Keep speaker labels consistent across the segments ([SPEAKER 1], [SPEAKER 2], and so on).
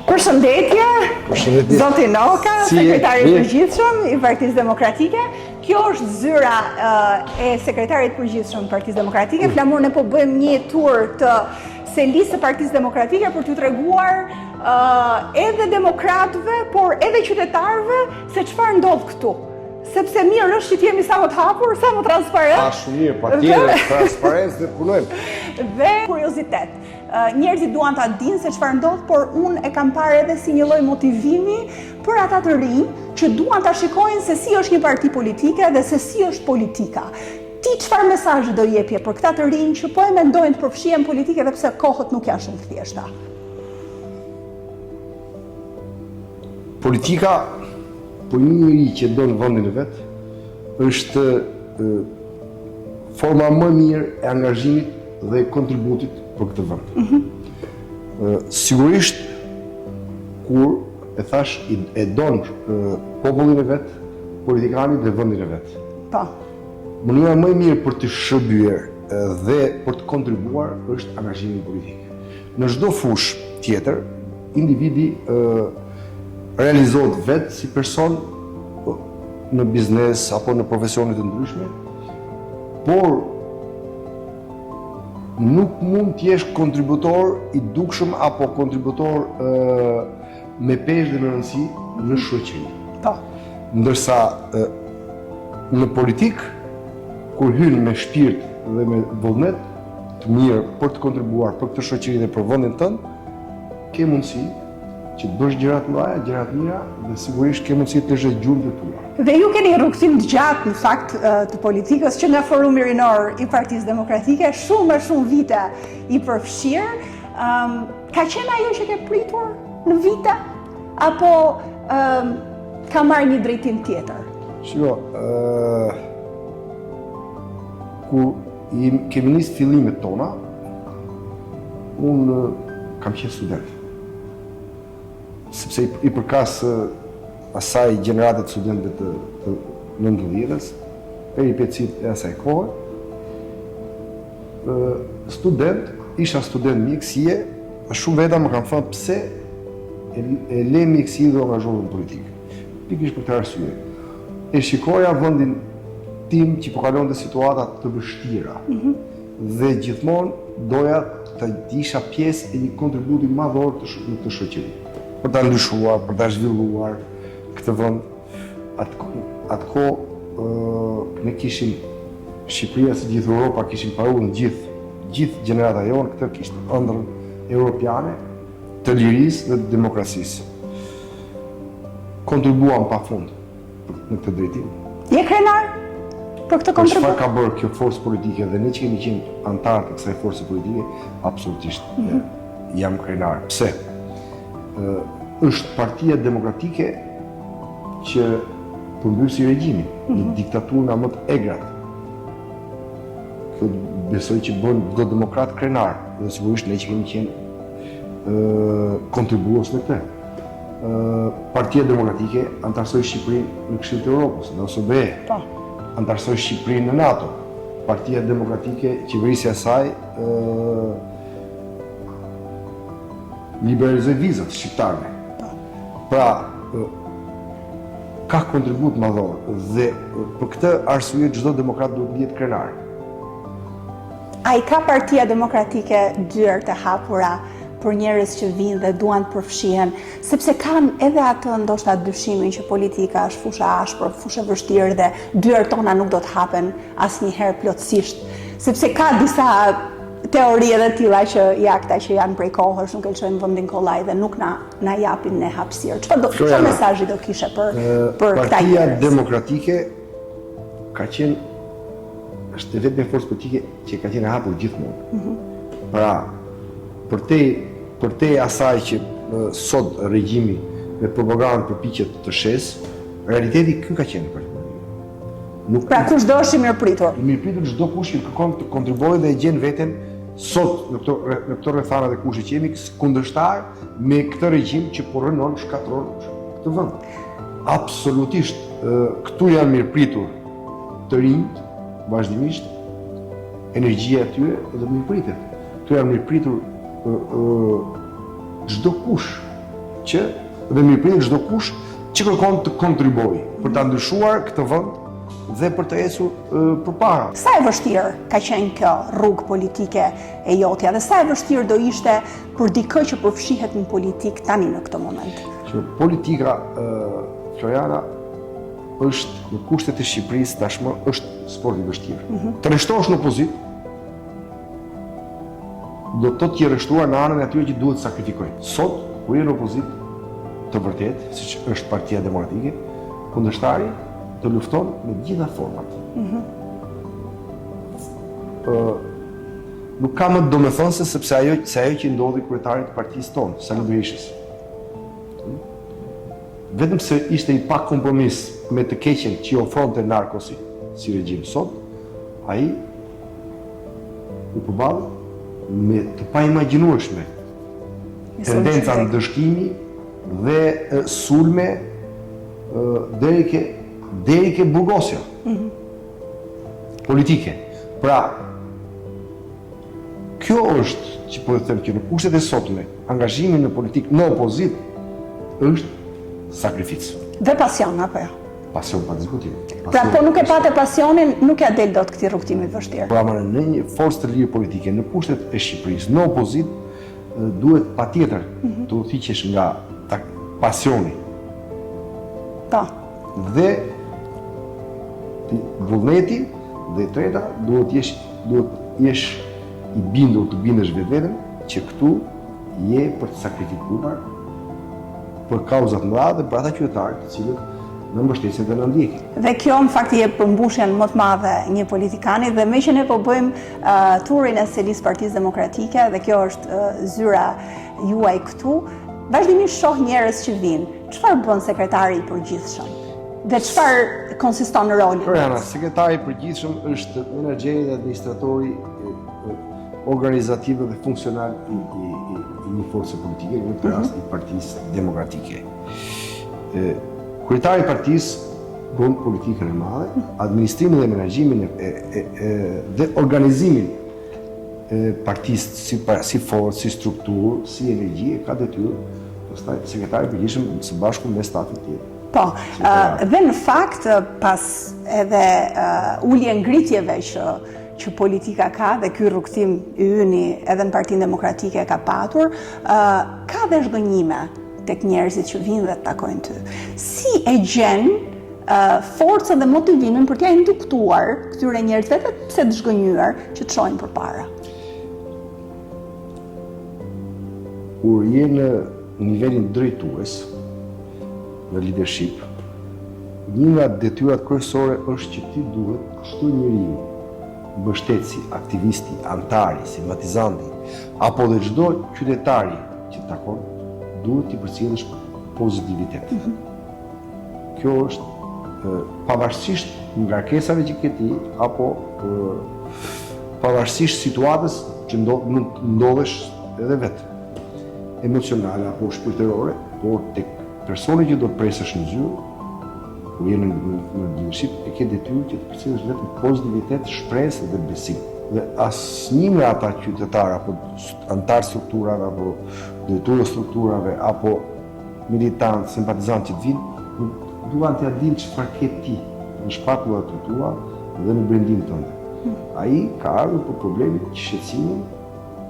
[SPEAKER 1] Përshëndetje, zoti Noka, sekretari i përgjithshëm i Partisë Demokratike. Kjo është zyra e sekretarit përgjithshëm i Partisë Demokratike. Flamur, ne po bëjmë një tur të selisë së Partisë Demokratike për t'ju treguar edhe demokratëve, por edhe qytetarëve se çfarë ndodh këtu. Sepse mirë është që jemi sa më të hapur, sa më transparent.
[SPEAKER 2] Shumë mirë, patjetër, transparencë dhe punojmë.
[SPEAKER 1] Dhe kuriozitet. Njerëzit duan ta dinë se çfarë ndodh, por unë e kam parë edhe si një lloj motivimi për ata të rinj që duan ta shikojnë se si është një parti politike dhe se si është politika. Ti çfarë mesazhi do jepje për këta të rinj që po e mendojnë të përfshihen politike dhe pse kohët nuk janë shumë të thjeshta?
[SPEAKER 2] Politika, po një njeri që do në vendin e vet, është forma më mirë e angazhimit dhe kontributit për këtë vend. Sigurisht, kur e thash e don popullin e vet, politikanit dhe vendin e vet.
[SPEAKER 1] Po.
[SPEAKER 2] Mënyra më e mirë për të shërbyer dhe për të kontribuar është angazhimi politik. Në çdo fushë tjetër, individi realizohet vetë si person në biznes apo në profesione të ndryshme, por nuk mund të jesh kontributor i dukshëm apo kontributor me peshë dhe me rëndësi në shoqëri.
[SPEAKER 1] Po.
[SPEAKER 2] Ndërsa në politik, kur hyn me shpirt dhe me vullnet të mirë për të kontribuar për këtë shoqëri dhe për vendin tënd, ke mundësi që të bësh gjëra të mëdha, gjëra të mira dhe sigurisht ke mundësi të zhësh gjurmë të tua.
[SPEAKER 1] Dhe ju keni rrugëtim të gjatë në fakt të politikës që nga Forumi Rinor i Partisë Demokratike, shumë vite i përfshirë. Ka qenë ajo që ke pritur në vite apo ka marrë një drejtim tjetër?
[SPEAKER 2] Shiko, kur kemi nisë fillimet tona, unë kam qenë student. Sepse i përkas asaj gjeneratet të studentëve të 90-s, peripecit e asaj kohë, isha student mjekësie, shumë veta më kanë thënë pse e le mjekësi dhe angazhohem në politikë. Pikërisht për këtë arsye. E shikoja vendin tim që po kalonte situata të vështira. Dhe gjithmonë doja të isha pjesë e një kontributi madhor të shoqërisë. Për ta ndryshuar, për ta zhvilluar këtë vend. Atë kohë ne kishim Shqipëria si gjithë Europa kishim paruar në gjithë gjenerata jonë, këtë kishte ëndrrën europiane të lirisë dhe të demokracisë. Kontribuam pafund në këtë drejtim.
[SPEAKER 1] Je krenar për këtë kontribut?
[SPEAKER 2] Çfarë ka bërë kjo forcë politike dhe ne që kemi qenë antarë të kësaj force politike, absolutisht jam krenar. Pse? Është Partia Demokratike që përmbysi regjimin, një diktaturë nga më të egrat. Kjo besoj që bën çdo demokrat krenar, dhe sigurisht ne që kemi qenë kontribuos në këtë. Partia Demokratike antarësoi Shqipërinë në Këshillin e Evropës, në OSBE.
[SPEAKER 1] Po.
[SPEAKER 2] Antarësoi Shqipërinë në NATO. Partia Demokratike, qeverisja e saj liberalizoi vizat shqiptarëve. Pra, ka kontribut madhor dhe për këtë arsye çdo demokrat duhet të jetë krenar.
[SPEAKER 1] A i ka Partia Demokratike dyert të hapura për njerëz që vinë dhe duan të përfshihen, sepse kanë edhe atë ndoshta dyshimin që politika është fusha ashpër, fushë vështirë dhe dyert tona nuk do të hapen asnjëherë plotësisht, sepse ka disa teori edhe tilla që jakta që janë prej kohësh nuk e lëshojnë vendin kollaj dhe nuk na japin ne hapësirë. Çfarë mesazhi do kishe për këta njerëz?
[SPEAKER 2] Partia Demokratike ka qenë është vetëm forcë politike që ka qenë e hapur gjithmonë. Pra, për te asaj që sot regjimi me propagandë përpiqet të shes, realiteti ky ka qenë për
[SPEAKER 1] Pra kushdo është i mirëpritur?
[SPEAKER 2] I mirëpritur çdo kush që kërkon të kontribuojë dhe e gjen veten sot në këto rrethana dhe kushte që jemi kundërshtar me këtë regjim që po rënon, shkatron këtë vend. Absolutisht, këtu janë mirëpritur të rinjt, vazhdimisht, energjia e tyre dhe mirëpritet. Këtu janë mirëpritur çdo kush që dhe mirëpritje çdo kush që kërkon të kontribuojë për ta ndryshuar këtë vend dhe për të ecur përpara.
[SPEAKER 1] Sa e vështirë ka qenë kjo rrugë politike e jotja dhe sa e vështirë do ishte për dikë që përfshihet në politikë tani në këtë moment?
[SPEAKER 2] Që politika, Floriana, është në kushtet e Shqipërisë tashmë është sport i vështirë. Të rreshtohesh në opozitë do të thotë rreshtuar në anën e atyre që duhet të sakrifikojnë. Sot, kur je në opozitë të vërtet, siç është Partia Demokratike, kundërshtari të lufton me gjitha format. Nuk ka më domethënëse sepse ajo që ndodhi kryetarit të partisë tonë, Sali Berishës. Vetëm se ishte i pa kompromis me të keqen që i ofronte narkosi si regjim sot, ai u përballë me të pa imagjinueshme tendenca ndëshkimi dhe sulme deri ke burgosja politike. Pra, kjo është që po të them që në kushtet e sotme, angazhimi në politikë në opozitë është sakrificë.
[SPEAKER 1] Dhe pasion, apo jo?
[SPEAKER 2] Pasion pa diskutim.
[SPEAKER 1] Pra, po nuk e pate pasionin, nuk ja del dot këtij rrugtimi vështirë.
[SPEAKER 2] Pra, në një forcë të lirë politike, në kushtet e Shqipërisë, në opozitë, duhet patjetër të udhëhiqesh nga pasioni.
[SPEAKER 1] Po.
[SPEAKER 2] Dhe vullneti dhe e treta duhet jesh i bindur, të bindesh vetveten që këtu je për të sakrifikuar për kauzat mëdha dhe për ata qytetarë të cilët në mbështetjen dhe në ndjekin. Dhe
[SPEAKER 1] kjo në fakt je përmbushjen më të madhe një politikani dhe me që ne po bëjmë turin e selisë Partisë Demokratike dhe kjo është zyra juaj këtu, vazhdimisht shoh njerëz që vinë. Çfarë bën sekretari i përgjithshëm? Dhe çfarë konsiston roli?
[SPEAKER 2] Floriana, sekretari i përgjithshëm është menaxheri dhe administratori organizativ dhe funksional i një force politike, në këtë rast i Partisë Demokratike. Kryetari i partisë bën politikën e madhe, administrimin dhe menaxhimin dhe organizimin e partisë si forcë, si strukturë, si energji, ka detyrë pastaj sekretari i përgjithshëm së bashku me stafin tjetër.
[SPEAKER 1] Po, dhe në fakt pas edhe ulje ngritjeve që politika ka dhe ky rrugtim i yni edhe në Partinë Demokratike ka patur, ka dhe zhgënjime tek njerëzit që vinë dhe të takojnë ty. Si e gjen forcën dhe motivimin për t'ja induktuar këtyre njerëzve dhe pse të zhgënjur që të shojnë përpara?
[SPEAKER 2] Kur je në nivelin drejtues, në leadership, një nga detyrat kryesore është që ti duhet çdo njeriu, mbështetësi, aktivisti, antari, simpatizanti, apo dhe çdo qytetari që të takon, duhet t'i përcjellësh pozitivitet. Kjo është pavarësisht ngarkesave që ke ti, apo pavarësisht situatës që mund të ndodhesh edhe vetë, emocionale apo shpirtërore, por tek personi që do të presësh në zyrë, kur je në leadership, e ke detyrë që të përcjellësh vetëm pozitivitet, shpresë dhe besim. Dhe asnjë nga ata qytetarë apo antar strukturave apo drejtorë strukturave apo militantë, simpatizantë që të vinë, nuk duan t'ia dinë çfarë ke ti në shpatullat e tua dhe në brendimin tënd. Ai ka ardhur për problemin, shqetësimin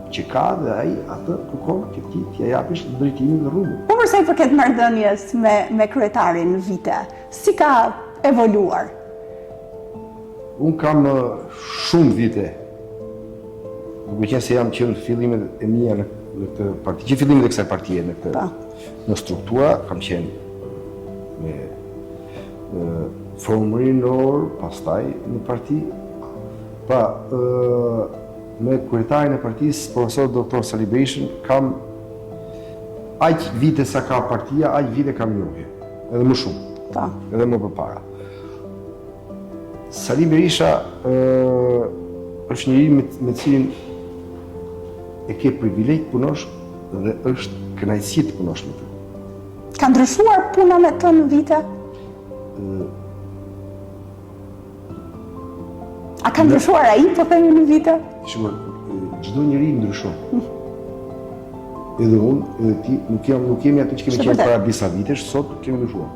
[SPEAKER 2] që ka dhe ai atë kërkon që ti t'ia japësh drejtimin dhe rrugën.
[SPEAKER 1] Po përsa i përket marrëdhënies me kryetarin në vite, si ka evoluar?
[SPEAKER 2] Unë kam shumë vite, duke qenë se jam qenë fillimet e mia në këtë parti, që fillimet e kësaj partie në struktura, kam qenë me formërinor, pastaj në parti. Pa, me kryetarin e partisë, profesor doktor Sali Berishën, kam aq vite sa ka partia, aq vite kam njohje, edhe më shumë, edhe më përpara. Sali Berisha është njëri me cilin e ke privilegj të punosh dhe është kënaqësi të punosh me të.
[SPEAKER 1] Ka ndryshuar puna me të në vite? A ka ndryshuar ai, po themi në vite?
[SPEAKER 2] Shikoj, çdo njeri ndryshon. edhe unë, edhe ti, nuk kemi aty që kemi qenë para disa vitesh, sot kemi ndryshuar.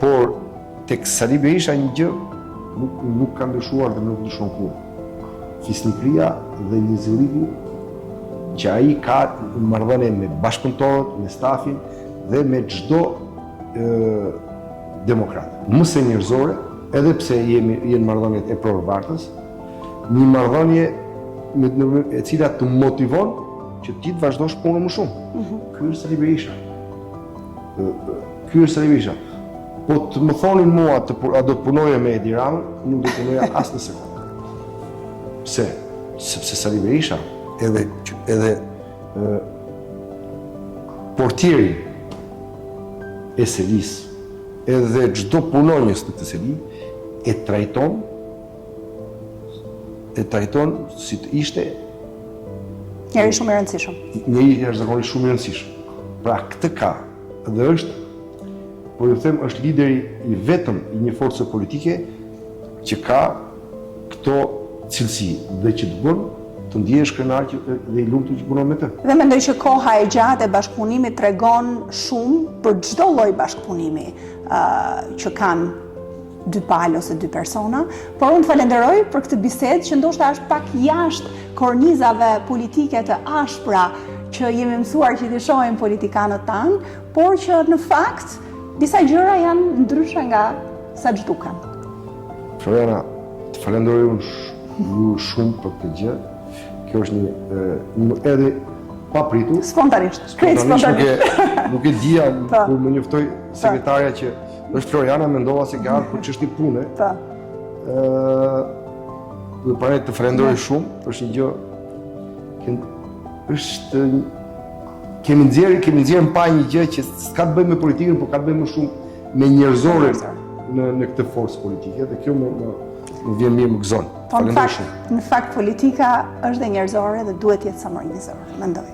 [SPEAKER 2] Por tek Sali Berisha një gjë nuk ka ndryshuar dhe nuk ndryshon kurrë. Fisnikëria dhe lizëriku që ai ka në marrëdhënie me bashkëpunëtorët, me stafin dhe me çdo demokrat. Mos e njerëzore, edhe pse jenë marrëdhëniet e prorëvartës, një marrëdhënie e cila të motivon që ti të vazhdosh punën më shumë. Ky është Sali Berisha. Ky është Sali Berisha. Po të më thonin mua a do të punoja me Edi Ramën, nuk do të punoja as në sekondë. Pse? Sepse Sali Berisha edhe portieri e selis, edhe çdo punonjës në këtë seli e trajton si të ishte
[SPEAKER 1] njëri shumë i rëndësishëm.
[SPEAKER 2] Njëri jashtëzakonisht shumë i rëndësishëm. Pra këtë ka dhe është, po ju them, është lideri i vetëm i një force politike që ka këto cilësi dhe që të bën të ndihesh krenar dhe i lumtur që punon me të.
[SPEAKER 1] Dhe mendoj që koha e gjatë e bashkëpunimit tregon shumë për çdo lloj bashkëpunimi që kanë dy palë ose dy persona, por unë të falenderoj për këtë bisedë që ndoshta është pak jashtë kornizave politike të ashpra që jemi mësuar që t'i shohim politikanët tanë, por që në fakt disa gjëra janë ndryshe nga sa duken.
[SPEAKER 2] Floriana, të falenderoj unë shumë për këtë gjë. Kjo është një edhe papritur.
[SPEAKER 1] Spontanisht.
[SPEAKER 2] Nuk e dija kur më njoftoi sekretarja që është Floriana, mendova se ka ardhur për çështje pune. Dhe para të falenderoj shumë, është një gjë është kemi nxjerrë pa një gjë që s'ka të bëjë me politikën, por ka të bëjë më shumë me njerëzore në këtë forcë politike dhe kjo më vjen mirë, më gëzon. Falenderoj shumë.
[SPEAKER 1] Në fakt politika është dhe njerëzore dhe duhet jetë sa më njerëzore, mendoj.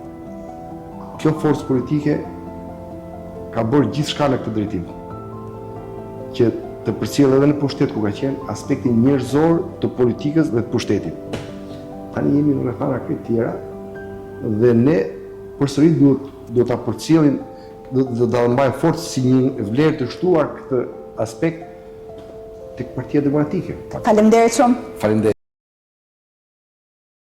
[SPEAKER 2] Kjo forcë politike ka bërë gjithçka në këtë drejtim. Që të përcjell edhe në pushtet ku ka qenë aspektin njerëzor të politikës dhe të pushtetit. Tani jemi në rrethana tjera dhe ne përsëri duhet ta përcjellim, do ta mbajmë forcë si një vlerë të shtuar këtë aspekt tek Partia Demokratike.
[SPEAKER 1] Faleminderit shumë.
[SPEAKER 2] Faleminderit.